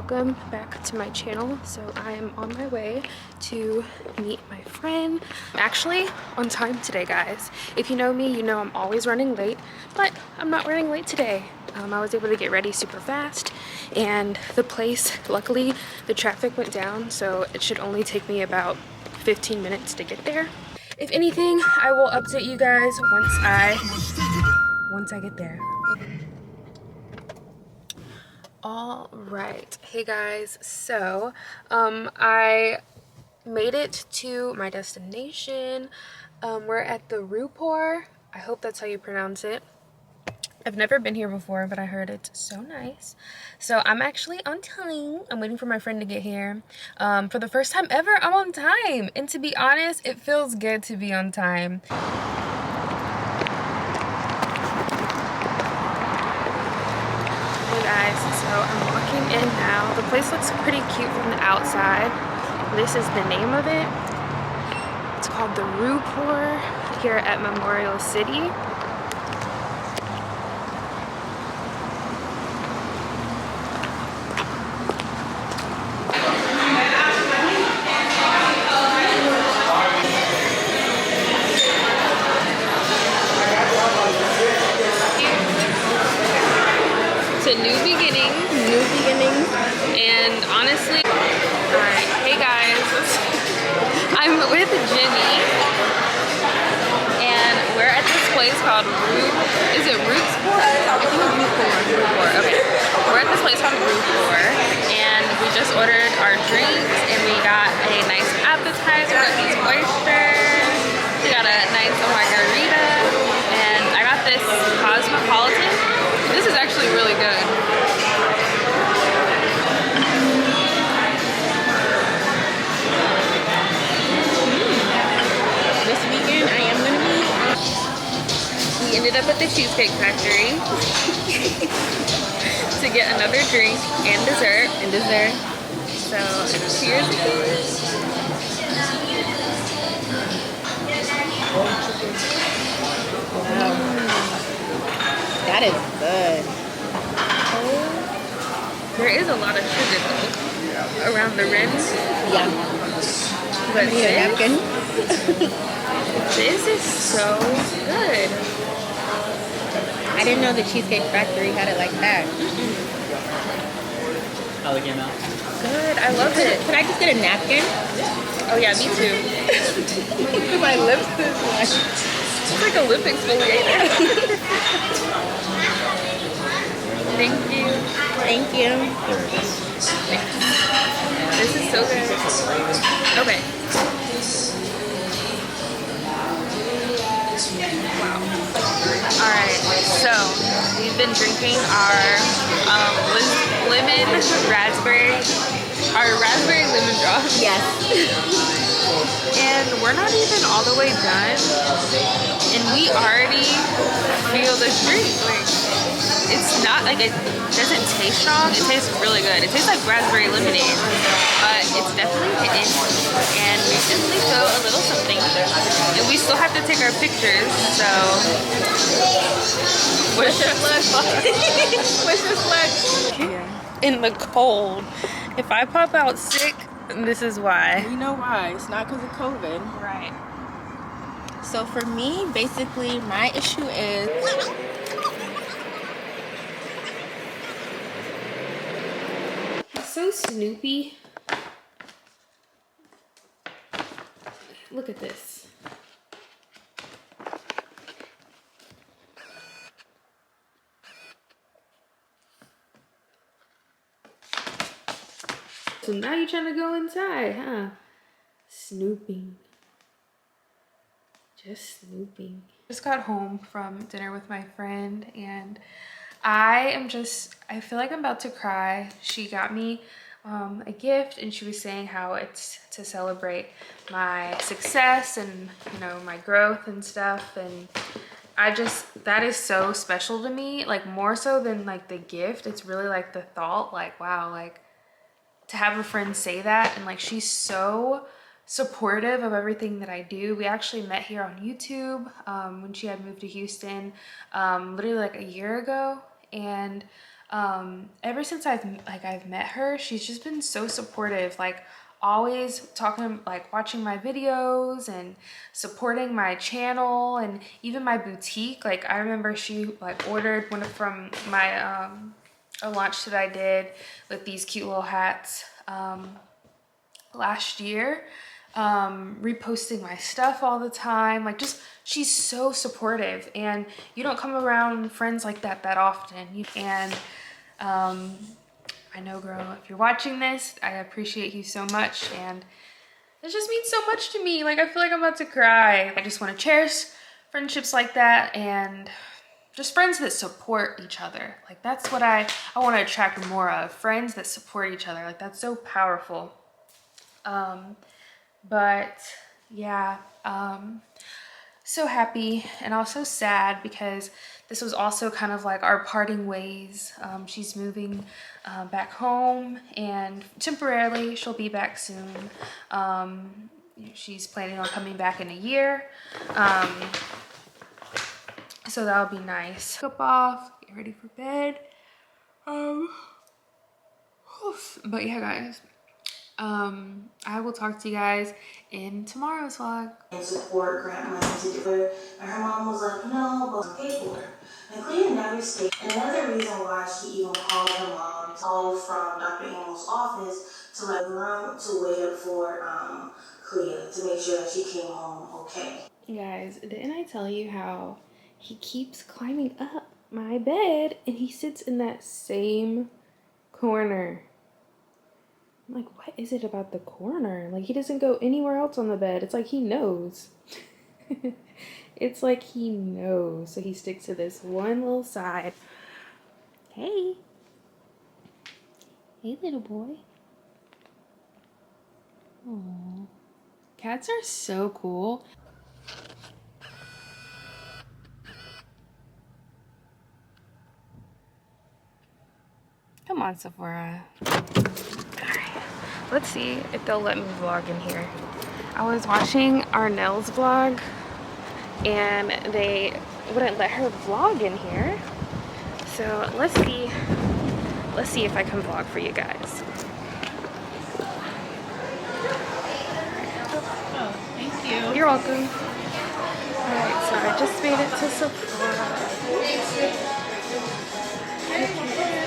welcome back to my channel. So I am on my way to meet my friend. I'm actually on time today, guys. If you know me, you know I'm always running late, but I'm not running late today. I was able to get ready super fast, and the place, luckily the traffic went down, so it should only take me about 15 minutes to get there. If anything, I will update you guys once I get there. All right, hey guys, so I made it to my destination. We're at the Rupor. I hope that's how you pronounce it. I've never been here before, but I heard it's so nice. So I'm actually on time. I'm waiting for my friend to get here. For the first time ever, I'm on time, and to be honest, it feels good to be on time. Hey guys, so I'm walking in now. The place looks pretty cute from the outside. This is the name of it. It's called the Rupor here at Memorial City. New beginnings, and honestly, alright, hey guys, I'm with Jenny, and we're at this place called is it Rupor? I think it's Rupor, okay. We're at this place called Rupor, and we just ordered our drinks, and we got a nice appetizer with these oysters, we got a nice margarita, and I got this Cosmopolitan. This is actually really good. This weekend I am gonna be. We ended up at the Cheesecake Factory to get another drink and dessert. So cheers again. Wow. That is good. Oh, there is a lot of sugar though around the rims. Yeah. But I need a napkin. This is so good. I didn't know the Cheesecake Factory had it like that. How it came out? Good, I love it. Could I just get a napkin? Oh yeah, me too. My lips is like... It's like a lip exfoliator. Thank you. Thank you. There it is. This is so good. Okay. Wow. Alright, so we've been drinking our raspberry lemon drop. Yes. And we're not even all the way done, and we already feel the drink. Like, it's not like it doesn't taste strong. It tastes really good. It tastes like raspberry lemonade, but it's definitely hitting, and we definitely feel a little something. And we still have to take our pictures, so wish us luck. Wish us luck. In the cold. If I pop out sick, this is why. You know why? It's not because of COVID. Right. So for me, basically, my issue is... So Snoopy. Look at this. So now you're trying to go inside, huh? Snooping. Just snooping. Just got home from dinner with my friend, and I feel like I'm about to cry. She got me a gift, and she was saying how it's to celebrate my success and, you know, my growth and stuff, and that is so special to me, like more so than like the gift. It's really like the thought, like, wow, like to have a friend say that, and like she's so supportive of everything that I do. We actually met here on YouTube when she had moved to Houston literally like a year ago, and ever since I've met her, she's just been so supportive, like always talking, like watching my videos and supporting my channel and even my boutique. Like I remember she like ordered one from my a launch that I did with these cute little hats last year, reposting my stuff all the time. Like just she's so supportive, and you don't come around friends like that often. And I know, girl, if you're watching this, I appreciate you so much, and it just means so much to me. Like I feel like I'm about to cry. I just want to cherish friendships like that, and just friends that support each other. Like that's what I want to attract more of, friends that support each other. Like that's so powerful. But yeah, so happy and also sad because this was also kind of like our parting ways. She's moving back home, and temporarily she'll be back soon. She's planning on coming back in a year. So that'll be nice. Cup off, get ready for bed. But yeah, guys, I will talk to you guys in tomorrow's vlog. And support grant money to do it. And her mom was like, no, but pay for it. And Clea never stayed. And another reason why she even called her mom, called from Dr. Amos's office to like learn to wait up for Clea to make sure that she came home okay. Guys, didn't I tell you how he keeps climbing up my bed and he sits in that same corner? I'm like, what is it about the corner? Like, he doesn't go anywhere else on the bed. It's like he knows. It's like he knows. So he sticks to this one little side. Hey. Hey, little boy. Aww. Cats are so cool. Come on, Sephora. Alright. Let's see if they'll let me vlog in here. I was watching Arnell's vlog and they wouldn't let her vlog in here. So let's see if I can vlog for you guys. Oh, thank you. You're welcome. Alright, so I just made it to Sephora.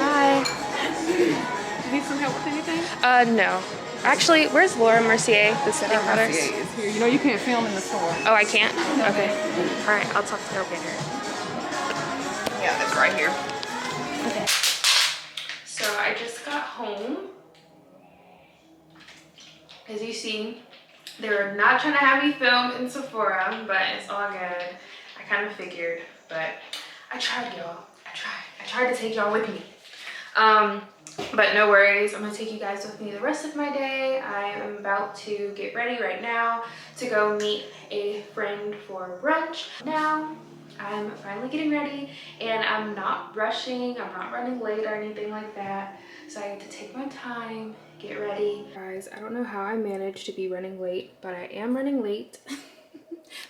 Hi. Need some help with anything? No. Actually, where's Laura Mercier, the setting powders? Mercier is here. You know you can't film in the store. Oh, I can't? Okay. Alright, I'll talk to her later. Yeah, that's right here. Okay. So I just got home. As you see, they were not trying to have me film in Sephora, but it's all good. I kind of figured, but I tried, y'all. I tried to take y'all with me. But no worries, I'm gonna take you guys with me the rest of my day. I am about to get ready right now to go meet a friend for brunch. Now, I'm finally getting ready and I'm not rushing, I'm not running late or anything like that. So I get to take my time, get ready. Guys, I don't know how I managed to be running late, but I am running late.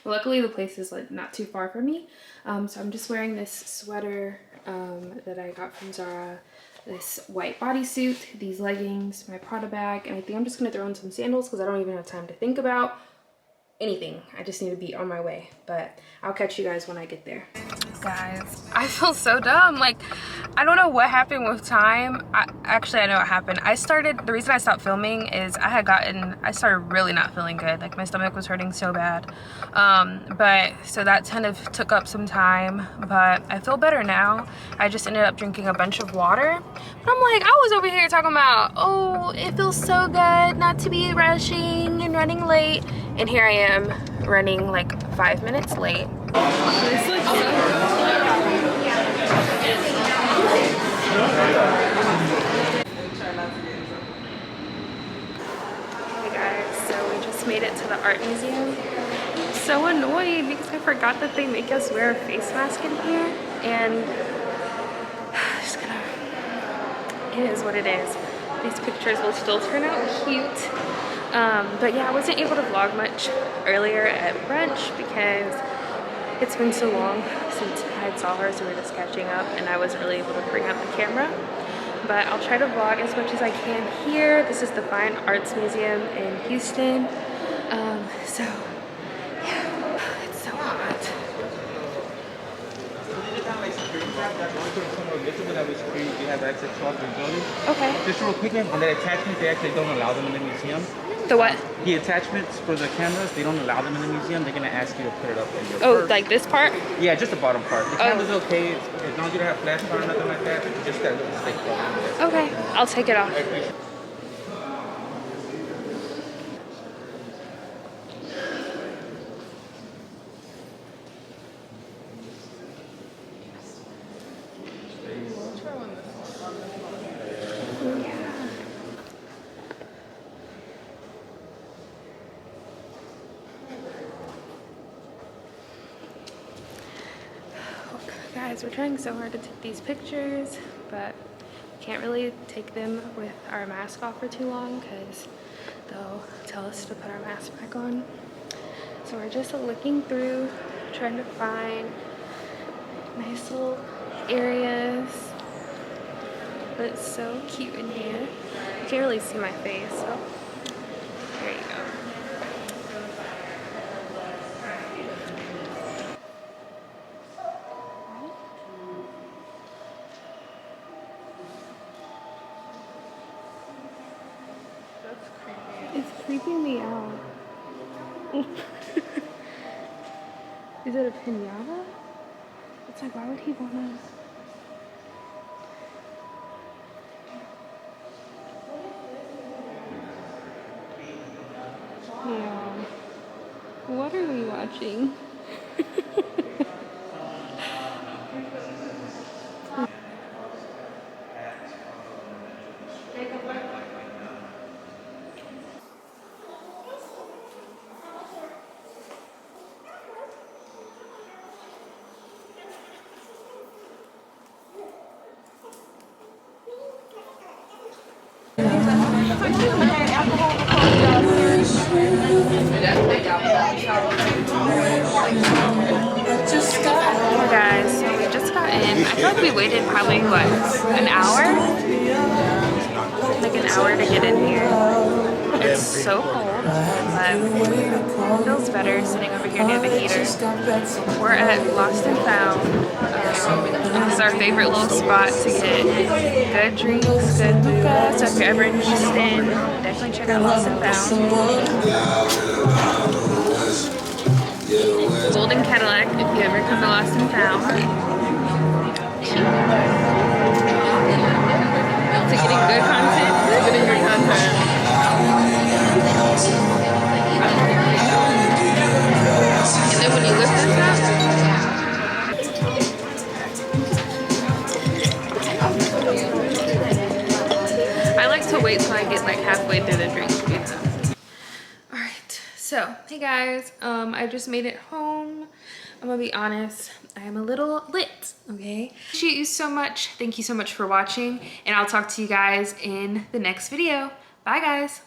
Luckily, the place is like not too far from me. So I'm just wearing this sweater that I got from Zara, this white bodysuit, these leggings, my Prada bag, and I think I'm just gonna throw in some sandals because I don't even have time to think about anything. I just need to be on my way, but I'll catch you guys when I get there. Guys, I feel so dumb. Like, I don't know what happened with time. Actually, I know what happened. The reason I stopped filming is I started really not feeling good. Like, my stomach was hurting so bad. So that kind of took up some time, but I feel better now. I just ended up drinking a bunch of water. But I'm like, I was over here talking about, oh, it feels so good not to be rushing and running late. And here I am running like 5 minutes late. This looks so good. Hey guys, so we just made it to the art museum. I'm so annoyed because I forgot that they make us wear a face mask in here. And it is what it is. These pictures will still turn out cute. But yeah, I wasn't able to vlog much earlier at brunch because It's been so long since I saw her, so we're just catching up, and I wasn't really able to bring out the camera. But I'll try to vlog as much as I can here. This is the Fine Arts Museum in Houston. So yeah, it's so hot. Okay. Just real quickly, on the attachments, they actually don't allow them in the museum. The what? The attachments for the cameras, they don't allow them in the museum. They're gonna ask you to put it up in your Oh, purse. like this part? Yeah, just the bottom part. The Oh. camera's okay, as long as you don't have flash on or nothing like that. Just that little stick button there. Okay, I'll take it off. Guys, we're trying so hard to take these pictures, but we can't really take them with our mask off for too long because they'll tell us to put our mask back on. So we're just looking through, trying to find nice little areas. But it's so cute in here. You can't really see my face, so there you go. It's creeping me out. Is it a pinata? It's like, why would he wanna? Yeah. What are we watching? Hey guys, so we just got in. I feel like we waited probably what, an hour? Like an hour to get in here. It's so cold, but it feels better sitting over here near the heater. We're at Lost and Found. This is our favorite little spot to get good drinks, good hookah. So if you're ever in Houston, definitely check out Lost and Found. Golden Cadillac if you ever come to Lost and Found. To getting good content, getting good content. And then when you lift this up, I like to wait till I get like halfway through the drink. Alright, so hey guys, I just made it home. I'm gonna be honest, I am a little lit, okay? Appreciate you so much. Thank you so much for watching, and I'll talk to you guys in the next video. Bye guys.